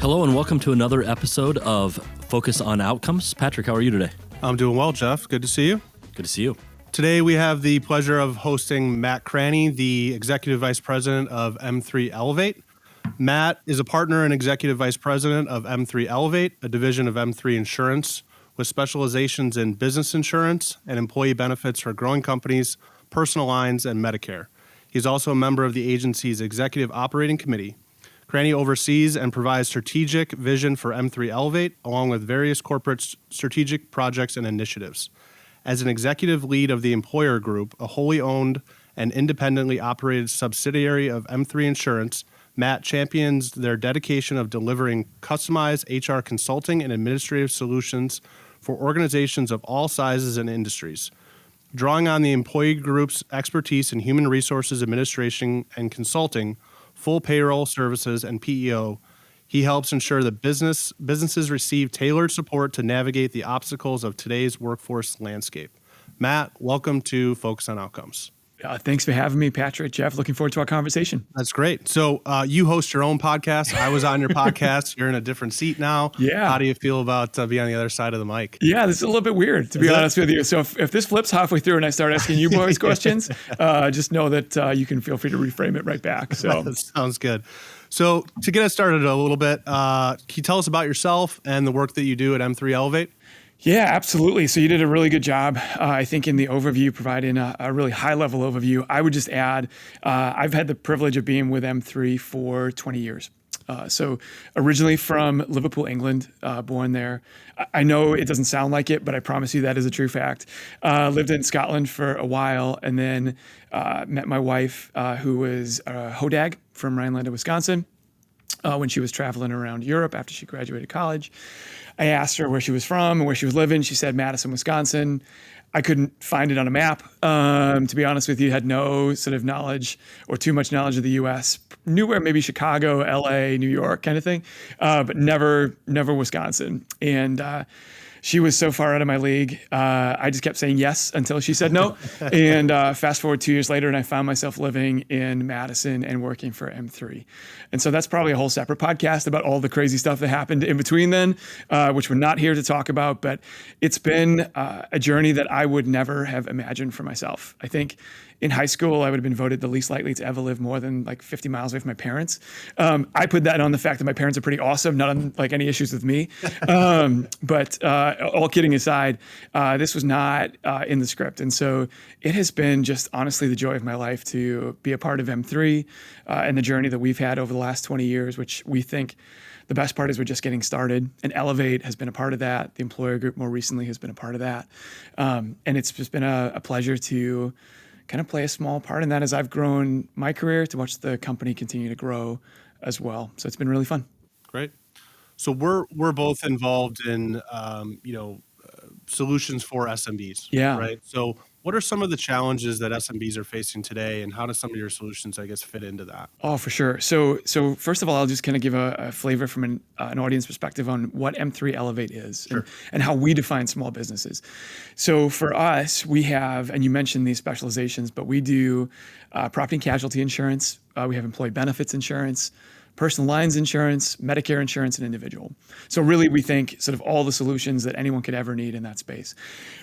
Hello and welcome to another episode of Focus on Outcomes. Patrick, how are you today? I'm doing well, Jeff. Good to see you. Good to see you. Today we have the pleasure of hosting Matt Cranney, the Executive Vice President of M3 Elevate. Matt is a partner and Executive Vice President of M3 Elevate, a division of M3 Insurance with specializations in business insurance and employee benefits for growing companies, personal lines, and Medicare. He's also a member of the agency's Executive Operating Committee. Cranney oversees and provides strategic vision for M3 Elevate, along with various corporate strategic projects and initiatives. As an executive lead of the Employer Group, a wholly owned and independently operated subsidiary of M3 Insurance, Matt champions their dedication of delivering customized HR consulting and administrative solutions for organizations of all sizes and industries. Drawing on the Employee Group's expertise in human resources administration and consulting, full payroll services, and PEO, he helps ensure that businesses receive tailored support to navigate the obstacles of today's workforce landscape. Matt, welcome to Focus on Outcomes. Thanks for having me, Patrick. Jeff, looking forward to our conversation. That's great. So you host your own podcast. I was on your podcast. You're in a different seat now. Yeah. How do you feel about being on the other side of the mic? Yeah, this is a little bit weird, to be honest with you. So if this flips halfway through and I start asking you boys questions, just know that you can feel free to reframe it right back. So that sounds good. So to get us started a little bit, can you tell us about yourself and the work that you do at M3 Elevate? Yeah, absolutely. So you did a really good job, I think, in the overview, providing a really high-level overview. I would just add, I've had the privilege of being with M3 for 20 years. So originally from Liverpool, England, born there. I know it doesn't sound like it, but I promise you that is a true fact. Lived in Scotland for a while and then met my wife, who was a Hodag from Rhinelander, Wisconsin, when she was traveling around Europe after she graduated college. I asked her where she was from and where she was living. She said Madison, Wisconsin. I couldn't find it on a map. To be honest with you, had no sort of knowledge or too much knowledge of the U.S. Knew where maybe Chicago, L.A., New York kind of thing, but never Wisconsin. And she was so far out of my league. I just kept saying yes until she said no. And fast forward 2 years later, and I found myself living in Madison and working for M3. And so that's probably a whole separate podcast about all the crazy stuff that happened in between then, which we're not here to talk about. But it's been a journey that I would never have imagined for myself. I think in high school, I would have been voted the least likely to ever live more than like 50 miles away from my parents. I put that on the fact that my parents are pretty awesome, not on like any issues with me. But all kidding aside, this was not in the script. And so it has been just honestly the joy of my life to be a part of M3 and the journey that we've had over the last 20 years, which we think the best part is we're just getting started. And Elevate has been a part of that. The Employer Group more recently has been a part of that. And it's just been a pleasure to kind of play a small part in that as I've grown my career, to watch the company continue to grow as well. So it's been really fun. Great. So we're both involved in solutions for SMBs. Yeah. Right. So what are some of the challenges that SMBs are facing today, and how do some of your solutions, I guess, fit into that? Oh, for sure. So first of all, I'll just kind of give a flavor from an audience perspective on what M3 Elevate is. Sure. and how we define small businesses. So for us, we have, and you mentioned these specializations, but we do property and casualty insurance. We have employee benefits insurance, personal lines insurance, Medicare insurance, and individual. So really, we think sort of all the solutions that anyone could ever need in that space.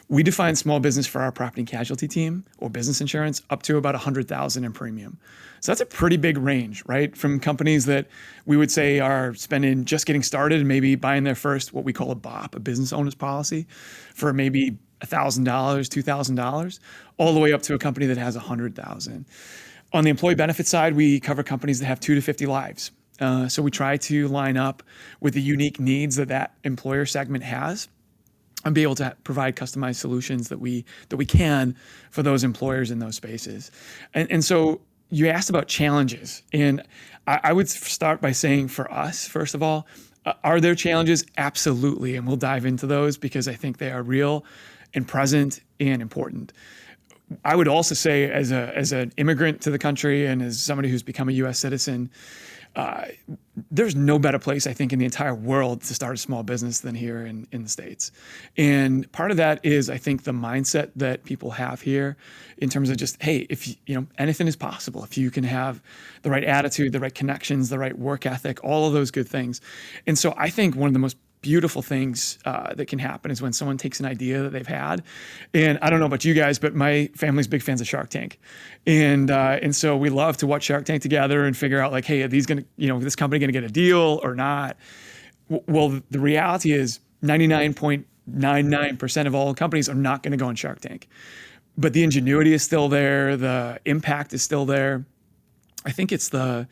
We define small business for our property and casualty team or business insurance up to about $100,000 in premium. So that's a pretty big range, right? From companies that we would say are spending, just getting started and maybe buying their first, what we call a BOP, a business owner's policy, for maybe $1,000, $2,000, all the way up to a company that has $100,000. On the employee benefit side, we cover companies that have 2 to 50 lives. So we try to line up with the unique needs that employer segment has and be able to provide customized solutions that we can for those employers in those spaces. And so you asked about challenges, and I would start by saying for us, first of all, are there challenges? Absolutely. And we'll dive into those because I think they are real and present and important. I would also say as an immigrant to the country and as somebody who's become a U.S. citizen, there's no better place, I think, in the entire world to start a small business than here in the States. And part of that is, I think, the mindset that people have here in terms of just, hey, if anything is possible, if you can have the right attitude, the right connections, the right work ethic, all of those good things. And so I think one of the most beautiful things that can happen is when someone takes an idea that they've had. And I don't know about you guys, but my family's big fans of Shark Tank. And so we love to watch Shark Tank together and figure out like, hey, are these going to, this company going to get a deal or not? Well, the reality is 99.99% of all companies are not going to go on Shark Tank. But the ingenuity is still there. The impact is still there. I think it's the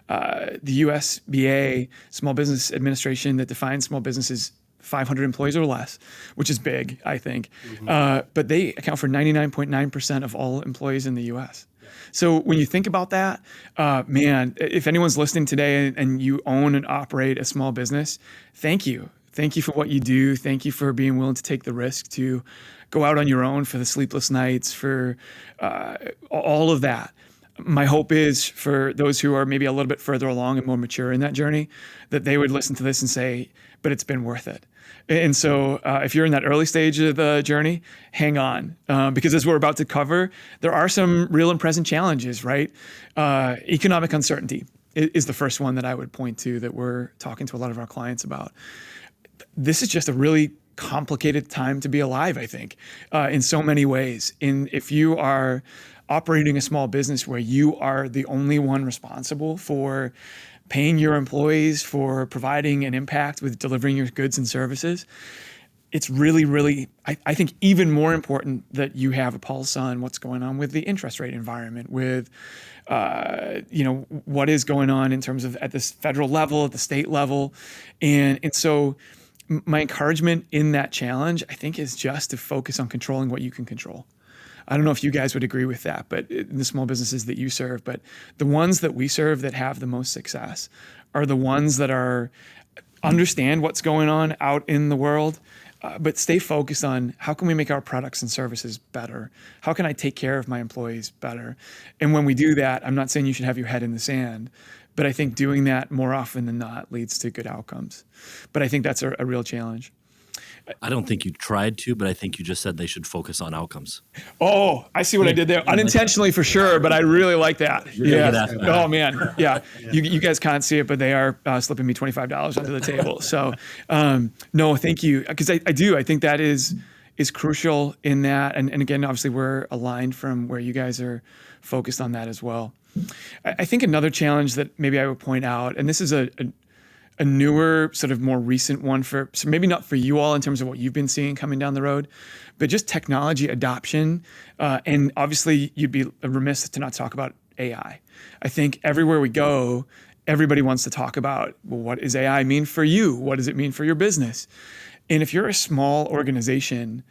USBA, Small Business Administration, that defines small businesses 500 employees or less, which is big, I think. But they account for 99.9% of all employees in the U.S. Yeah. So when you think about that, man, if anyone's listening today and you own and operate a small business, thank you. Thank you for what you do. Thank you for being willing to take the risk to go out on your own, for the sleepless nights, for all of that. My hope is for those who are maybe a little bit further along and more mature in that journey, that they would listen to this and say, but it's been worth it. And so if you're in that early stage of the journey, hang on. Because as we're about to cover, there are some real and present challenges, right? Economic uncertainty is the first one that I would point to that we're talking to a lot of our clients about. This is just a really complicated time to be alive, I think, in so many ways. If you are operating a small business where you are the only one responsible for paying your employees, for providing an impact with delivering your goods and services, it's really, really, I think, even more important that you have a pulse on what's going on with the interest rate environment, with what is going on in terms of at this federal level, at the state level. And so my encouragement in that challenge, I think, is just to focus on controlling what you can control. I don't know if you guys would agree with that, but the small businesses that you serve, but the ones that we serve that have the most success are the ones that understand what's going on out in the world, but stay focused on how can we make our products and services better? How can I take care of my employees better? And when we do that, I'm not saying you should have your head in the sand, but I think doing that more often than not leads to good outcomes. But I think that's a real challenge. I don't think you tried to, but I think you just said they should focus on outcomes. Oh, I see what I did there. Unintentionally for sure, but I really like that. Yeah. Oh man. Yeah. You guys can't see it, but they are slipping me $25 under the table. So no, thank you. Because I do. I think that is crucial in that. And again, obviously we're aligned from where you guys are focused on that as well. I think another challenge that maybe I would point out, and this is a newer, sort of more recent one so maybe not for you all in terms of what you've been seeing coming down the road, but just technology adoption. And obviously you'd be remiss to not talk about AI. I think everywhere we go, everybody wants to talk about, well, what does AI mean for you? What does it mean for your business? And if you're a small organization,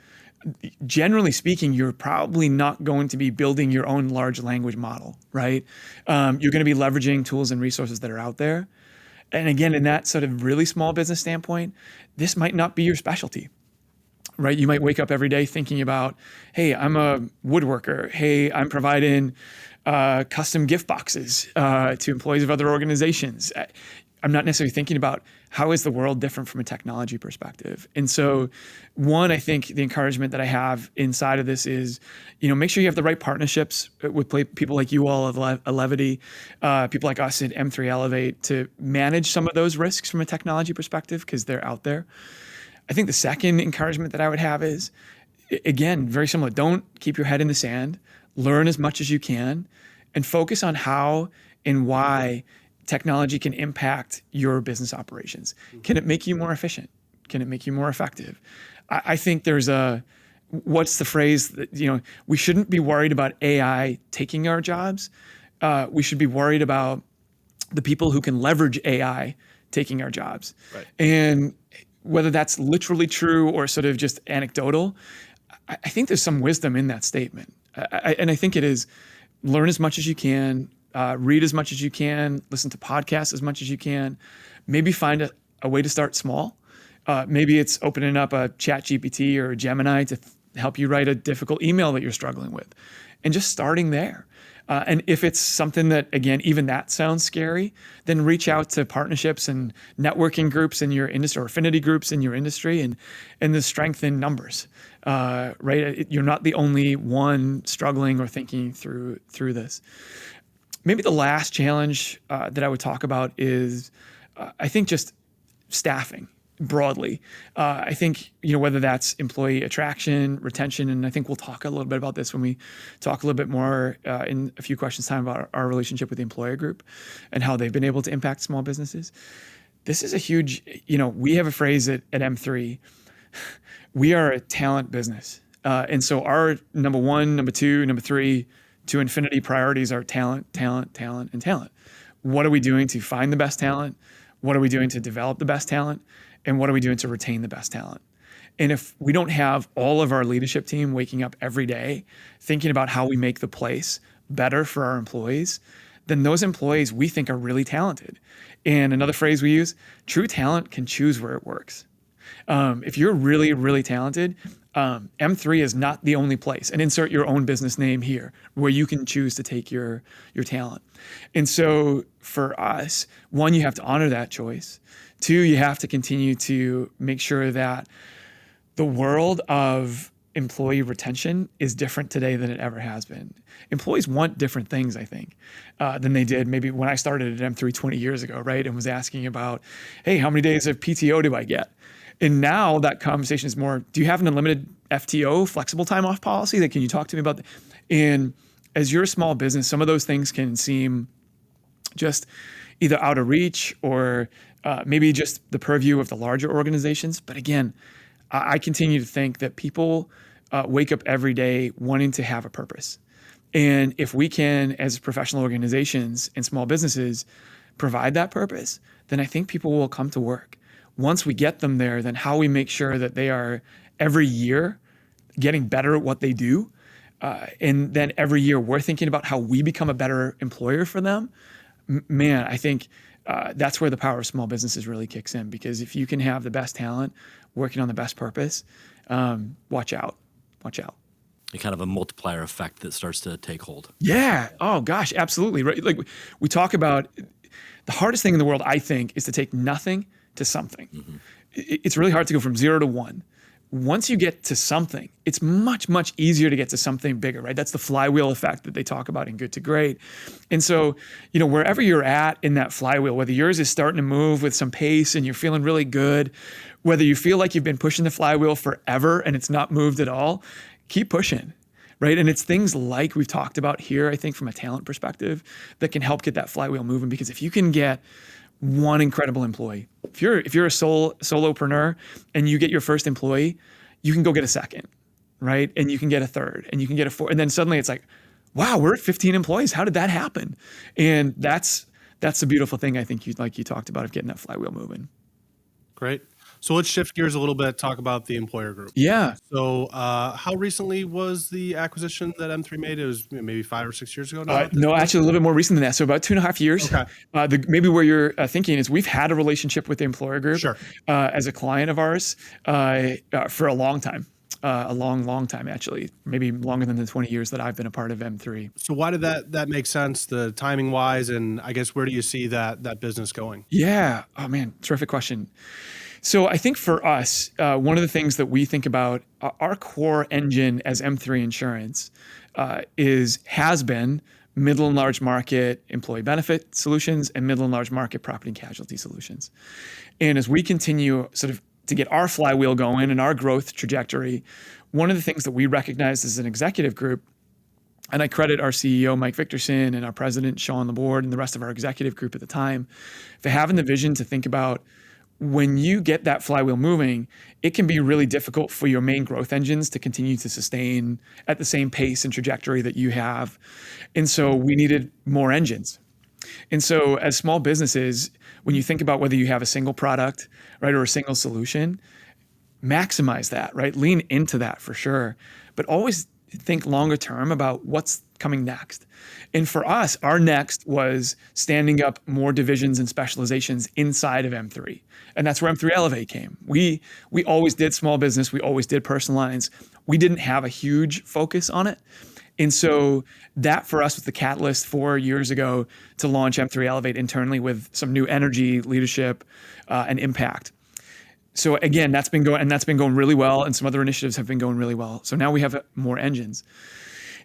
generally speaking, you're probably not going to be building your own large language model, right? You're going to be leveraging tools and resources that are out there. And again, in that sort of really small business standpoint, this might not be your specialty, right? You might wake up every day thinking about, hey, I'm a woodworker. Hey, I'm providing custom gift boxes to employees of other organizations. I'm not necessarily thinking about how is the world different from a technology perspective. And so one, I think the encouragement that I have inside of this is, make sure you have the right partnerships with people like you all at Levity, people like us at M3 Elevate to manage some of those risks from a technology perspective because they're out there. I think the second encouragement that I would have is, again, very similar. Don't keep your head in the sand. Learn as much as you can and focus on how and why technology can impact your business operations. Can it make you more efficient? Can it make you more effective? I think there's what's the phrase that, we shouldn't be worried about AI taking our jobs. We should be worried about the people who can leverage AI taking our jobs. Right. And whether that's literally true or sort of just anecdotal, I think there's some wisdom in that statement. And I think it is learn as much as you can, read as much as you can, listen to podcasts as much as you can, maybe find a way to start small. Maybe it's opening up a ChatGPT or a Gemini to help you write a difficult email that you're struggling with, and just starting there. And if it's something that, again, even that sounds scary, then reach out to partnerships and networking groups in your industry or affinity groups in your industry, and the strength in numbers, right? You're not the only one struggling or thinking through this. Maybe the last challenge that I would talk about is, I think, just staffing broadly. I think, whether that's employee attraction, retention, and I think we'll talk a little bit about this when we talk a little bit more in a few questions time about our relationship with the employer group and how they've been able to impact small businesses. This is a huge, we have a phrase at M3, we are a talent business. And so our number one, number two, number three to infinity priorities are talent, talent, talent, and talent. What are we doing to find the best talent? What are we doing to develop the best talent? And what are we doing to retain the best talent? And if we don't have all of our leadership team waking up every day thinking about how we make the place better for our employees, then those employees we think are really talented. And another phrase we use, true talent can choose where it works. If you're really, really talented, M3 is not the only place, and insert your own business name here, where you can choose to take your talent. And so for us, one, you have to honor that choice. Two, you have to continue to make sure that the world of employee retention is different today than it ever has been. Employees want different things, I think, than they did maybe when I started at M3 20 years ago, right? And was asking about, hey, how many days of PTO do I get? And now that conversation is more, do you have an unlimited FTO, flexible time off policy? That can you talk to me about that? And as you're a small business, some of those things can seem just either out of reach or maybe just the purview of the larger organizations. But again, I continue to think that people wake up every day wanting to have a purpose. And if we can, as professional organizations and small businesses, provide that purpose, then I think people will come to work. Once we get them there, then how we make sure that they are every year getting better at what they do. And then every year we're thinking about how we become a better employer for them. Man, I think that's where the power of small businesses really kicks in, because if you can have the best talent working on the best purpose, watch out. And kind of a multiplier effect that starts to take hold. Yeah. Oh gosh, absolutely. Right. Like we talk about, the hardest thing in the world, I think, is to take nothing to something. Mm-hmm. It's really hard to go from 0 to 1. Once you get to something, it's much, much easier to get to something bigger, right? That's the flywheel effect that they talk about in Good to Great. And so, wherever you're at in that flywheel, whether yours is starting to move with some pace and you're feeling really good, whether you feel like you've been pushing the flywheel forever and it's not moved at all, keep pushing, right? And it's things like we've talked about here, I think, from a talent perspective, that can help get that flywheel moving. Because if you can get one incredible employee, if you're a solopreneur and you get your first employee, you can go get a second, right? And you can get a third, and you can get a fourth, and then suddenly it's like, wow, we're at 15 employees. How did that happen? And that's the beautiful thing, I think, you talked about, of getting that flywheel moving. Great. So let's shift gears a little bit, talk about the employer group. Yeah. So how recently was the acquisition that M3 made? It was maybe 5 or 6 years ago now? No, actually a little bit more recent than that. So about 2.5 years. Okay. Maybe where you're thinking is we've had a relationship with the employer group. Sure. As a client of ours for a long time. A long time, actually, maybe longer than the 20 years that I've been a part of M3. So why did that make sense, the timing wise, and I guess where do you see that business going? Yeah. Oh man, terrific question. So I think for us, one of the things that we think about, our core engine as M3 Insurance has been middle and large market employee benefit solutions and middle and large market property and casualty solutions. And as we continue sort of to get our flywheel going and our growth trajectory, one of the things that we recognize as an executive group, and I credit our CEO, Mike Victorson, and our president, Sean LeBoard, and the rest of our executive group at the time, for having the vision to think about, when you get that flywheel moving, it can be really difficult for your main growth engines to continue to sustain at the same pace and trajectory that you have. And so we needed more engines. And so as small businesses, when you think about whether you have a single product, right, or a single solution, maximize that, right? Lean into that for sure. But always think longer term about what's coming next. And for us, our next was standing up more divisions and specializations inside of M3. And that's where M3 Elevate came. We always did small business. We always did personal lines. We didn't have a huge focus on it. And so that for us was the catalyst 4 years ago to launch M3 Elevate internally with some new energy, leadership, and impact. So again, that's been going really well, and some other initiatives have been going really well. So now we have more engines.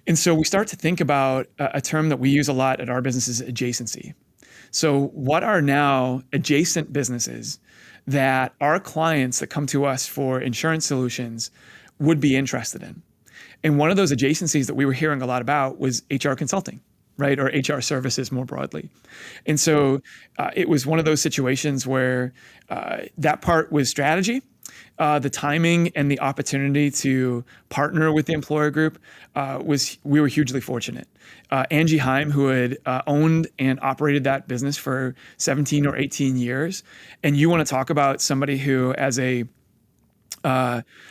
And so we start to think about a term that we use a lot at our business is adjacency. So what are now adjacent businesses that our clients that come to us for insurance solutions would be interested in? And one of those adjacencies that we were hearing a lot about was HR consulting, right? Or HR services more broadly. And so it was one of those situations where that part was strategy. The timing and the opportunity to partner with the employer group we were hugely fortunate. Angie Heim, who had owned and operated that business for 17 or 18 years. And you want to talk about somebody who, as a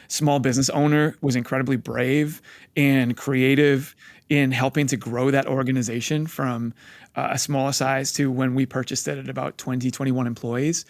small business owner, was incredibly brave and creative in helping to grow that organization from a smaller size to when we purchased it at about 20, 21 employees.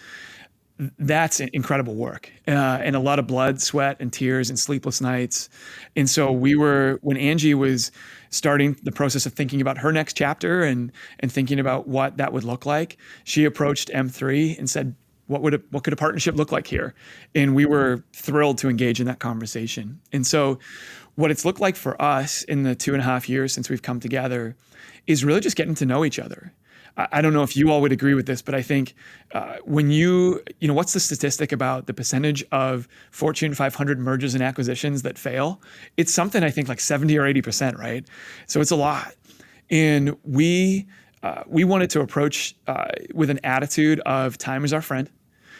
That's incredible work and a lot of blood, sweat, and tears and sleepless nights. And so when Angie was starting the process of thinking about her next chapter and thinking about what that would look like, she approached M3 and said, what could a partnership look like here? And we were thrilled to engage in that conversation. And so what it's looked like for us in the 2.5 years since we've come together is really just getting to know each other. I don't know if you all would agree with this, but I think when what's the statistic about the percentage of Fortune 500 mergers and acquisitions that fail? It's something I think like 70 or 80%, right? So it's a lot. And we wanted to approach with an attitude of time is our friend.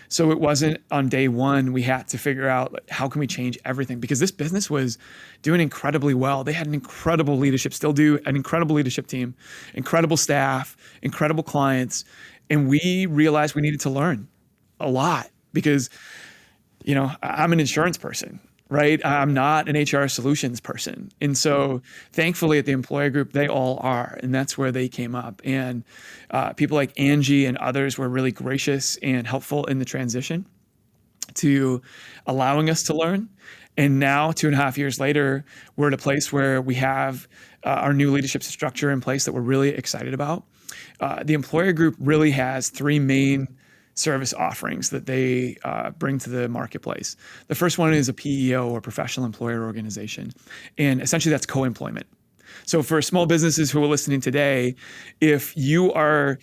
So it wasn't on day one we had to figure out how can we change everything, because this business was doing incredibly well. They had an incredible leadership, still do an incredible leadership team, incredible staff, incredible clients. And we realized we needed to learn a lot because, I'm an insurance person, right? I'm not an HR solutions person. And so thankfully at the employer group, they all are. And that's where they came up. And people like Angie and others were really gracious and helpful in the transition to allowing us to learn. And now 2.5 years later, we're at a place where we have our new leadership structure in place that we're really excited about. The employer group really has 3 main service offerings that they bring to the marketplace. The first one is a PEO, or professional employer organization. And essentially that's co-employment. So for small businesses who are listening today, if you are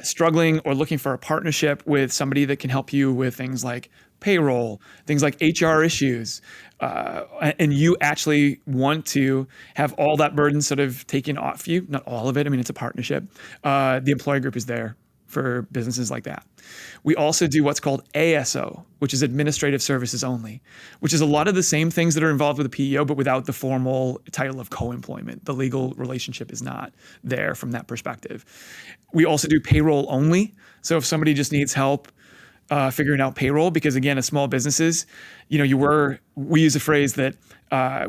struggling or looking for a partnership with somebody that can help you with things like payroll, things like HR issues, and you actually want to have all that burden sort of taken off you, not all of it, I mean, it's a partnership, the employer group is there for businesses like that. We also do what's called ASO, which is administrative services only, which is a lot of the same things that are involved with the PEO, but without the formal title of co-employment. The legal relationship is not there from that perspective. We also do payroll only. So if somebody just needs help figuring out payroll, because again, as small businesses, we use a phrase that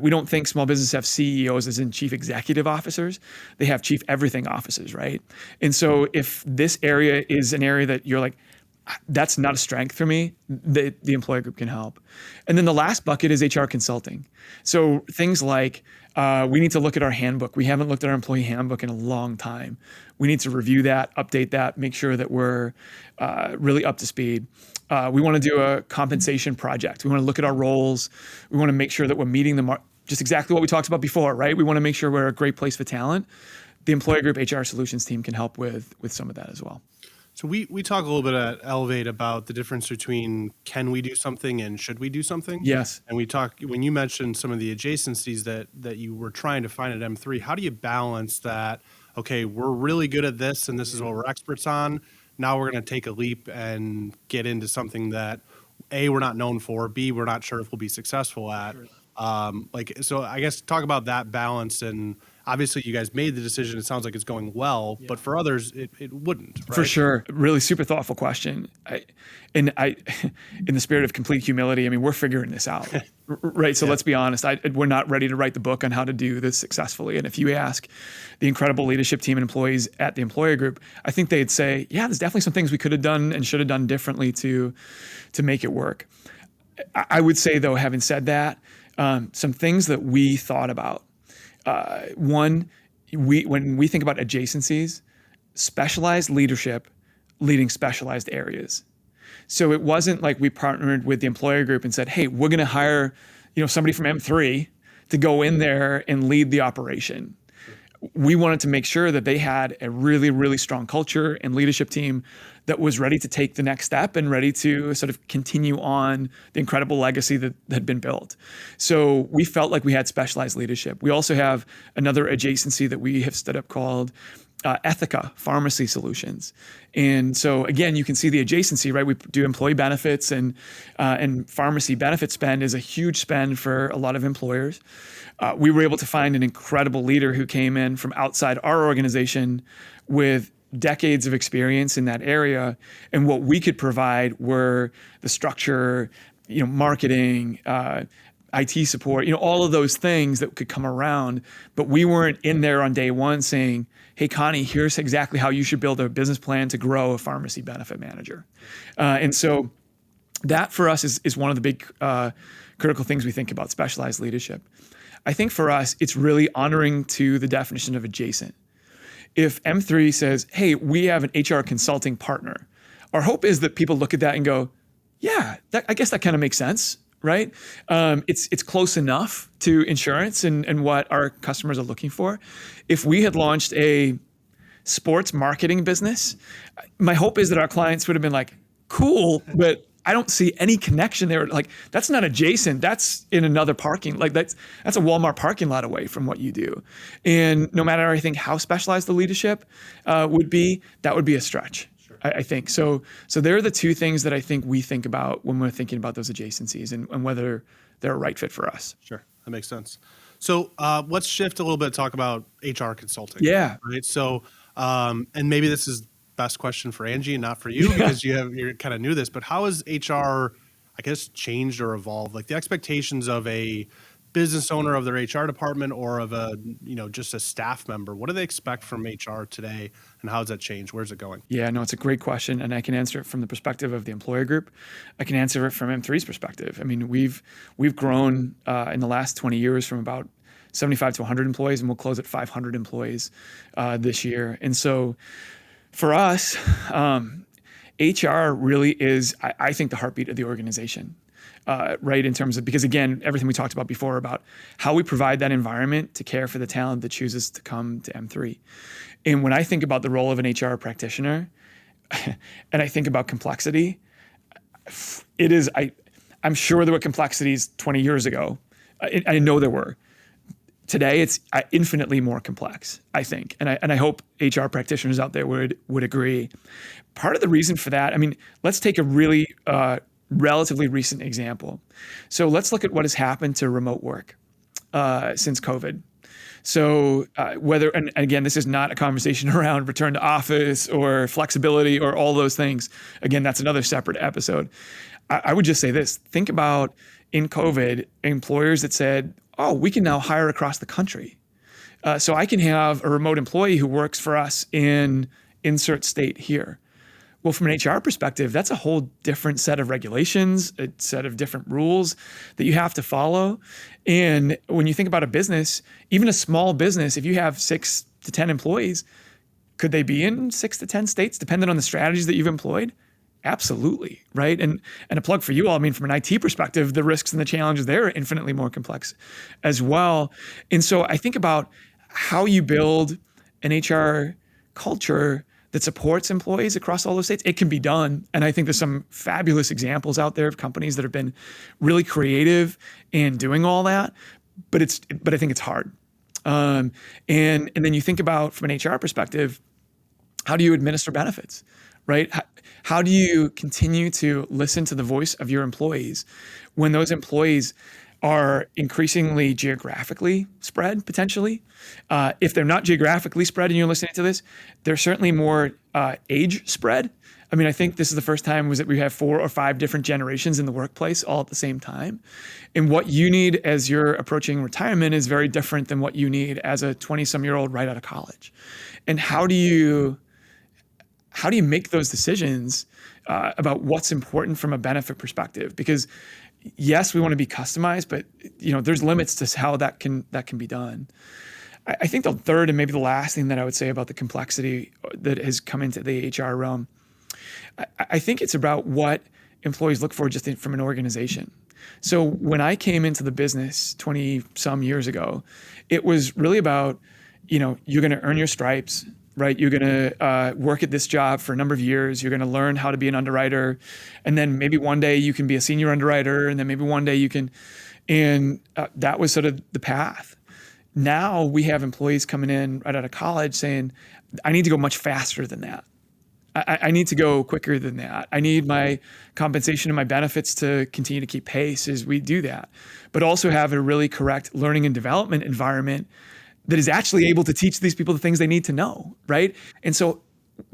we don't think small businesses have CEOs as in chief executive officers. They have chief everything officers, right? And so if this area is an area that you're like, that's not a strength for me, the employer group can help. And then the last bucket is HR consulting. So things like we need to look at our handbook. We haven't looked at our employee handbook in a long time. We need to review that, update that, make sure that we're really up to speed. We want to do a compensation project. We want to look at our roles. We want to make sure that we're meeting just exactly what we talked about before, right? We want to make sure we're a great place for talent. The employer group HR solutions team can help with some of that as well. So we talk a little bit at Elevate about the difference between can we do something and should we do something? Yes. And when you mentioned some of the adjacencies that you were trying to find at M3, how do you balance that? Okay, we're really good at this and this is what we're experts on. Now we're going to take a leap and get into something that A, we're not known for, B, we're not sure if we'll be successful at. So I guess talk about that balance. And obviously you guys made the decision. It sounds like it's going well, but for others, it wouldn't. Right? For sure. Really super thoughtful question. In the spirit of complete humility, I mean, we're figuring this out, right? So let's be honest. We're not ready to write the book on how to do this successfully. And if you ask the incredible leadership team and employees at the employer group, I think they'd say, yeah, there's definitely some things we could have done and should have done differently to make it work. I would say, though, having said that, some things that we thought about. One, when we think about adjacencies, specialized leadership leading specialized areas. So it wasn't like we partnered with the employer group and said, hey, we're going to hire, somebody from M3 to go in there and lead the operation. We wanted to make sure that they had a really, really strong culture and leadership team that was ready to take the next step and ready to sort of continue on the incredible legacy that had been built. So we felt like we had specialized leadership. We also have another adjacency that we have stood up called Ethica Pharmacy Solutions. And so again, you can see the adjacency, right? We do employee benefits and pharmacy benefit spend is a huge spend for a lot of employers. We were able to find an incredible leader who came in from outside our organization with decades of experience in that area. And what we could provide were the structure, marketing, IT support, all of those things that could come around. But we weren't in there on day one saying, hey, Connie, here's exactly how you should build a business plan to grow a pharmacy benefit manager. And so that for us is one of the big critical things we think about specialized leadership. I think for us, it's really honoring to the definition of adjacent. If M3 says, hey, we have an HR consulting partner, our hope is that people look at that and go, yeah, I guess that kind of makes sense, right? It's close enough to insurance and what our customers are looking for. If we had launched a sports marketing business, my hope is that our clients would have been like, cool, but I don't see any connection there. Like, that's not adjacent. That's in another parking. Like that's a Walmart parking lot away from what you do. And no matter, I think, how specialized the leadership would be, that would be a stretch. Sure. I think. So they're the two things that I think we think about when we're thinking about those adjacencies and whether they're a right fit for us. Sure. That makes sense. So let's shift a little bit, talk about HR consulting. Yeah. Right. So, and maybe this is best question for Angie and not for you because you're kind of new to this, but how has HR, I guess, changed or evolved? Like the expectations of a business owner of their HR department or of a, just a staff member, what do they expect from HR today and how has that changed? Where's it going? Yeah, no, it's a great question. And I can answer it from the perspective of the employer group. I can answer it from M3's perspective. I mean, we've grown in the last 20 years from about 75 to 100 employees, and we'll close at 500 employees this year. And so for us, HR really is, I think, the heartbeat of the organization, right? In terms of, because again, everything we talked about before about how we provide that environment to care for the talent that chooses to come to M3. And when I think about the role of an HR practitioner, and I think about complexity, it is, I'm sure there were complexities 20 years ago. I know there were. Today, it's infinitely more complex, I think. And I hope HR practitioners out there would agree. Part of the reason for that, I mean, let's take a really relatively recent example. So let's look at what has happened to remote work since COVID. So and again, this is not a conversation around return to office or flexibility or all those things. Again, that's another separate episode. I would just say this. Think about in COVID, employers that said, oh, we can now hire across the country. So I can have a remote employee who works for us in insert state here. Well, from an HR perspective, that's a whole different set of regulations, a set of different rules that you have to follow. And when you think about a business, even a small business, if you have 6 to 10 employees, could they be in 6 to 10 states, depending on the strategies that you've employed? Absolutely, right? And a plug for you all, I mean, from an IT perspective, the risks and the challenges there are infinitely more complex as well. And so I think about how you build an HR culture that supports employees across all those states. It can be done. And I think there's some fabulous examples out there of companies that have been really creative in doing all that, but I think it's hard. And then you think about, from an HR perspective, how do you administer benefits? Right? How do you continue to listen to the voice of your employees when those employees are increasingly geographically spread, potentially. If they're not geographically spread and you're listening to this, they're certainly more age spread. I mean, I think this is the first time that we have 4 or 5 different generations in the workplace all at the same time. And what you need as you're approaching retirement is very different than what you need as a 20-some-year-old right out of college. And how do you make those decisions about what's important from a benefit perspective? Because yes, we want to be customized, but there's limits to how that can be done. I think the third and maybe the last thing that I would say about the complexity that has come into the HR realm, I think it's about what employees look for just from an organization. So when I came into the business 20 some years ago, it was really about, you're going to earn your stripes, right? You're going to work at this job for a number of years. You're going to learn how to be an underwriter. And then maybe one day you can be a senior underwriter. And then maybe one day you can, and that was sort of the path. Now we have employees coming in right out of college saying, I need to go much faster than that. I need to go quicker than that. I need my compensation and my benefits to continue to keep pace as we do that, but also have a really correct learning and development environment that is actually able to teach these people the things they need to know, right? And so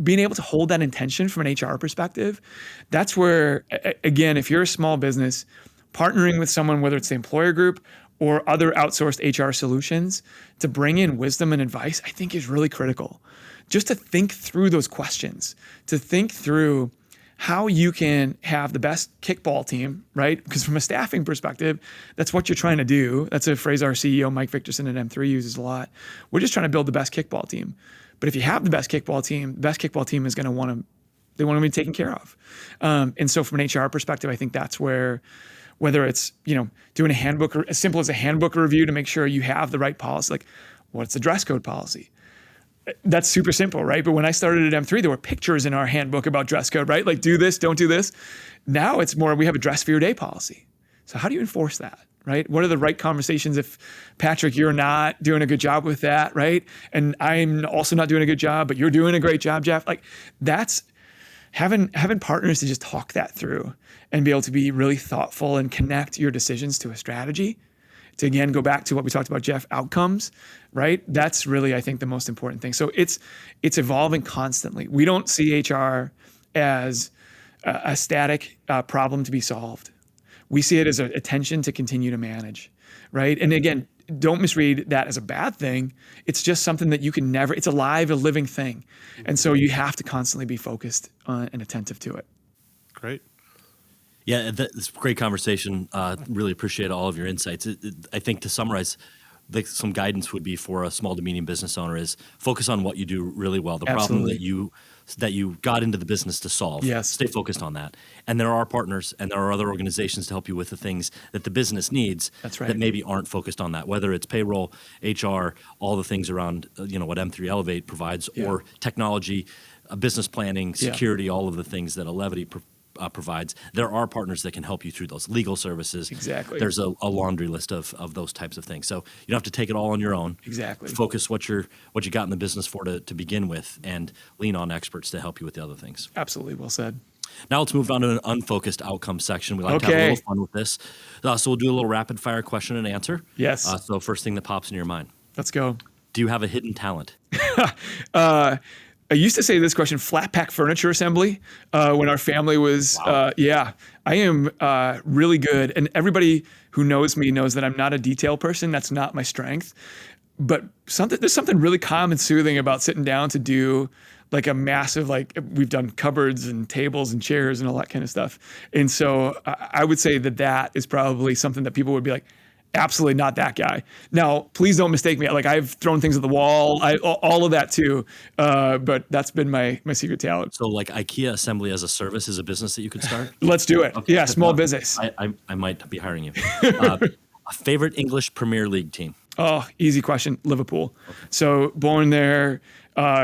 being able to hold that intention from an HR perspective, that's where, again, if you're a small business, partnering with someone, whether it's the employer group or other outsourced HR solutions, to bring in wisdom and advice, I think is really critical. Just to think through those questions, to think through how you can have the best kickball team, right? Because from a staffing perspective, that's what you're trying to do. That's a phrase our CEO, Mike Victorson at M3 uses a lot. We're just trying to build the best kickball team. But if you have the best kickball team is going to want to be taken care of. And so from an HR perspective, I think that's where, whether it's, doing a handbook, or as simple as a handbook review to make sure you have the right policy, like what's the dress code policy? That's super simple, right? But when I started at M3, there were pictures in our handbook about dress code, right? Like do this, don't do this. Now it's more, we have a dress for your day policy. So how do you enforce that, right? What are the right conversations if, Patrick, you're not doing a good job with that, right? And I'm also not doing a good job, but you're doing a great job, Jeff. Like that's having partners to just talk that through and be able to be really thoughtful and connect your decisions to a strategy. To again, go back to what we talked about, Jeff, outcomes, right? That's really, I think, the most important thing. So it's evolving constantly. We don't see HR as a static problem to be solved. We see it as a tension to continue to manage, right? And again, don't misread that as a bad thing. It's just something that you can never, it's a living thing. And so you have to constantly be focused on and attentive to it. Great. Yeah, that's a great conversation. Really appreciate all of your insights. I think to summarize, some guidance would be for a small to medium business owner is focus on what you do really well, the problem that you got into the business to solve. Yes. Stay focused on that. And there are partners and there are other organizations to help you with the things that the business needs. That's right. That maybe aren't focused on that, whether it's payroll, HR, all the things around what M3 Elevate provides, or technology, business planning, security, all of the things that Elevate provides. There are partners that can help you through those legal services. Exactly. There's a laundry list of those types of things. So you don't have to take it all on your own. Exactly. Focus what you got in the business for to begin with, and lean on experts to help you with the other things. Absolutely. Well said. Now let's move on to an unfocused outcome section. We like to have a little fun with this. So we'll do a little rapid fire question and answer. Yes. So first thing that pops in your mind. Let's go. Do you have a hidden talent? I used to say this question, flat pack furniture assembly, when our family was, Wow. I am really good. And everybody who knows me knows that I'm not a detail person. That's not my strength. But there's something really calm and soothing about sitting down to do like a massive, we've done cupboards and tables and chairs and all that kind of stuff. And so I would say that is probably something that people would be like, absolutely not that guy. Now, please don't mistake me. Like I've thrown things at the wall, all of that too. But that's been my secret talent. So like IKEA assembly as a service is a business that you could start? Let's do it. Okay. Yeah, small business. I might be hiring you. A favorite English Premier League team? Oh, easy question. Liverpool. Okay. So born there,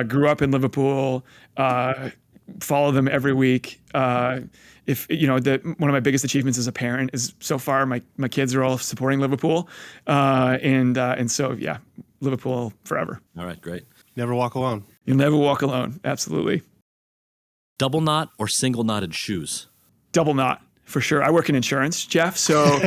grew up in Liverpool, follow them every week. If one of my biggest achievements as a parent is so far my kids are all supporting Liverpool, and so yeah, Liverpool forever. All right, great. Never walk alone. You'll never walk alone. Absolutely. Double knot or single knotted shoes? Double knot. for sure. I work in insurance, Jeff. So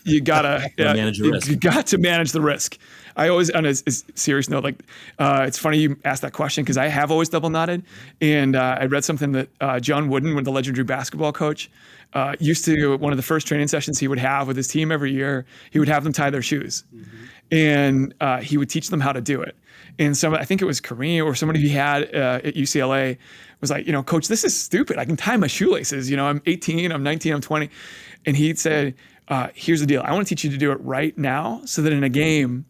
you gotta manage the risk. You got to manage the risk. I always, on a serious note, like it's funny you asked that question because I have always double nodded, and I read something that John Wooden, the legendary basketball coach, used to, one of the first training sessions he would have with his team every year, he would have them tie their shoes, and he would teach them how to do it. And I think it was Kareem or somebody he had at UCLA was like, coach, this is stupid. I can tie my shoelaces. I'm 18, I'm 19, I'm 20. And he said, here's the deal. I want to teach you to do it right now so that in a game,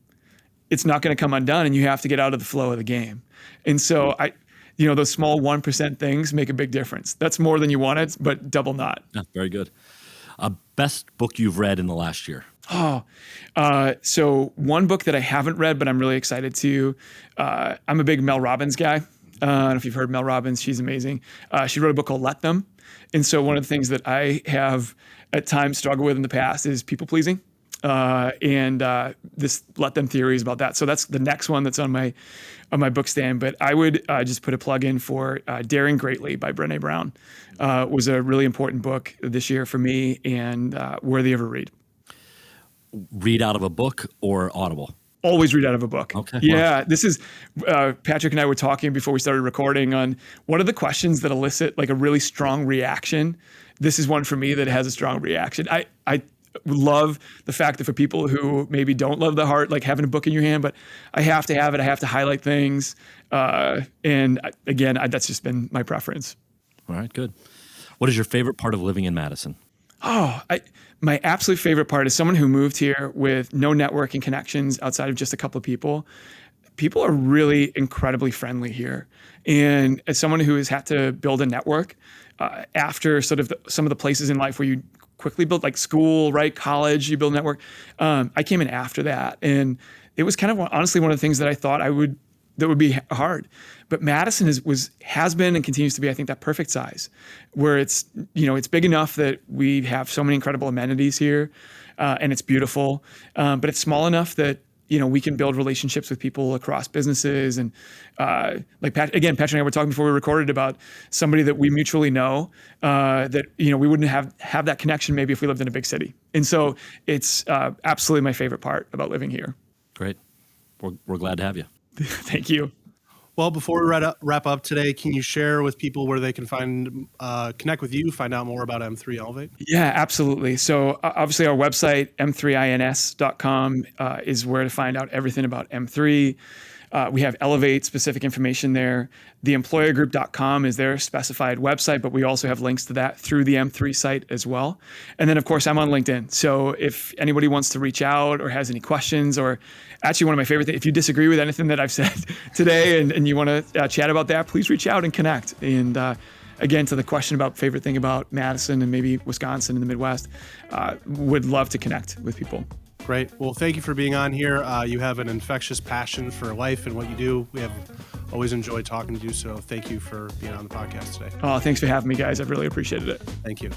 it's not going to come undone and you have to get out of the flow of the game. And so those small 1% things make a big difference. That's more than you wanted, but double not. Yeah, very good. Best book you've read in the last year? So one book that I haven't read, but I'm really excited to, I'm a big Mel Robbins guy. I don't know if you've heard Mel Robbins. She's amazing. She wrote a book called Let Them. And so one of the things that I have at times struggled with in the past is people pleasing. And this Let Them theory is about that. So that's the next one that's on my book stand. But I would just put a plug in for Daring Greatly by Brené Brown. Was a really important book this year for me and worthy of a read. Read out of a book or Audible? Always read out of a book. Okay. Yeah, well. this is Patrick and I were talking before we started recording on what are the questions that elicit like a really strong reaction. This is one for me that has a strong reaction. I love the fact that for people who maybe don't love the heart, like having a book in your hand, but I have to have it. I have to highlight things. And again, that's just been my preference. All right, good. What is your favorite part of living in Madison? My absolute favorite part is someone who moved here with no networking connections outside of just a couple of people. People are really incredibly friendly here. And as someone who has had to build a network after sort of some of the places in life where you quickly build, like school, right, college, you build a network. I came in after that. And it was kind of honestly one of the things that I thought that would be hard. But Madison has been and continues to be, I think, that perfect size where it's big enough that we have so many incredible amenities here and it's beautiful. But it's small enough that, we can build relationships with people across businesses. And Patrick and I were talking before we recorded about somebody that we mutually know that, we wouldn't have that connection maybe if we lived in a big city. And so it's absolutely my favorite part about living here. Great. We're glad to have you. Thank you. Well, before we wrap up today, can you share with people where they can connect with you, find out more about M3 Elevate? Yeah, absolutely. So obviously our website, m3ins.com, is where to find out everything about M3. We have Elevate specific information there. Theemployergroup.com is their specified website, but we also have links to that through the M3 site as well. And then, of course, I'm on LinkedIn. So if anybody wants to reach out or has any questions, or actually one of my favorite things, if you disagree with anything that I've said today and you want to chat about that, please reach out and connect. And again, to the question about favorite thing about Madison and maybe Wisconsin and the Midwest, would love to connect with people. Great. Well, thank you for being on here. You have an infectious passion for life and what you do. We have always enjoyed talking to you, so thank you for being on the podcast today. Oh, thanks for having me, guys. I've really appreciated it. Thank you.